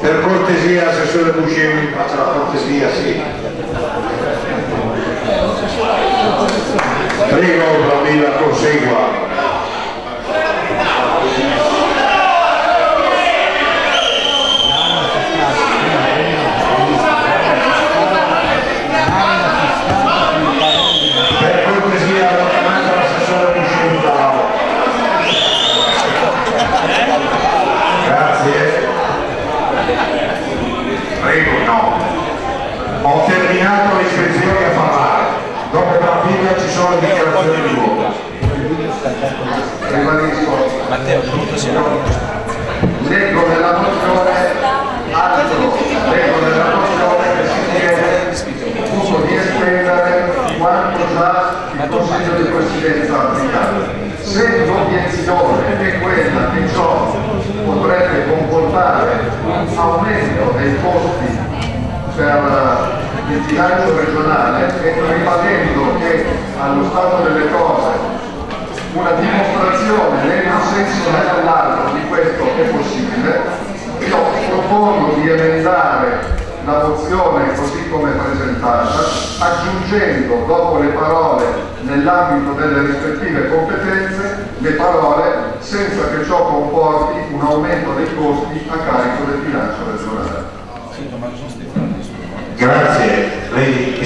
per cortesia, assessore Buscemi, faccia la cortesia, sì. Prego, Bravilla, consegua. Ho terminato le iscrizioni a parlare, dopo la fila ci sono le dichiarazioni di voto. Ribadisco, leggo nella mozione che si chiede appunto di estendere quanto già il Consiglio di Presidenza ha applicato. Se l'obiezione è quella che ciò potrebbe comportare un aumento dei costi per il bilancio regionale, e ribadendo che allo stato delle cose una dimostrazione né in un senso né nell'altro di questo è possibile, io propongo di emendare la mozione così come presentata, aggiungendo dopo le parole nell'ambito delle rispettive competenze le parole senza che ciò comporti un aumento dei costi a carico del bilancio regionale. Grazie. Lei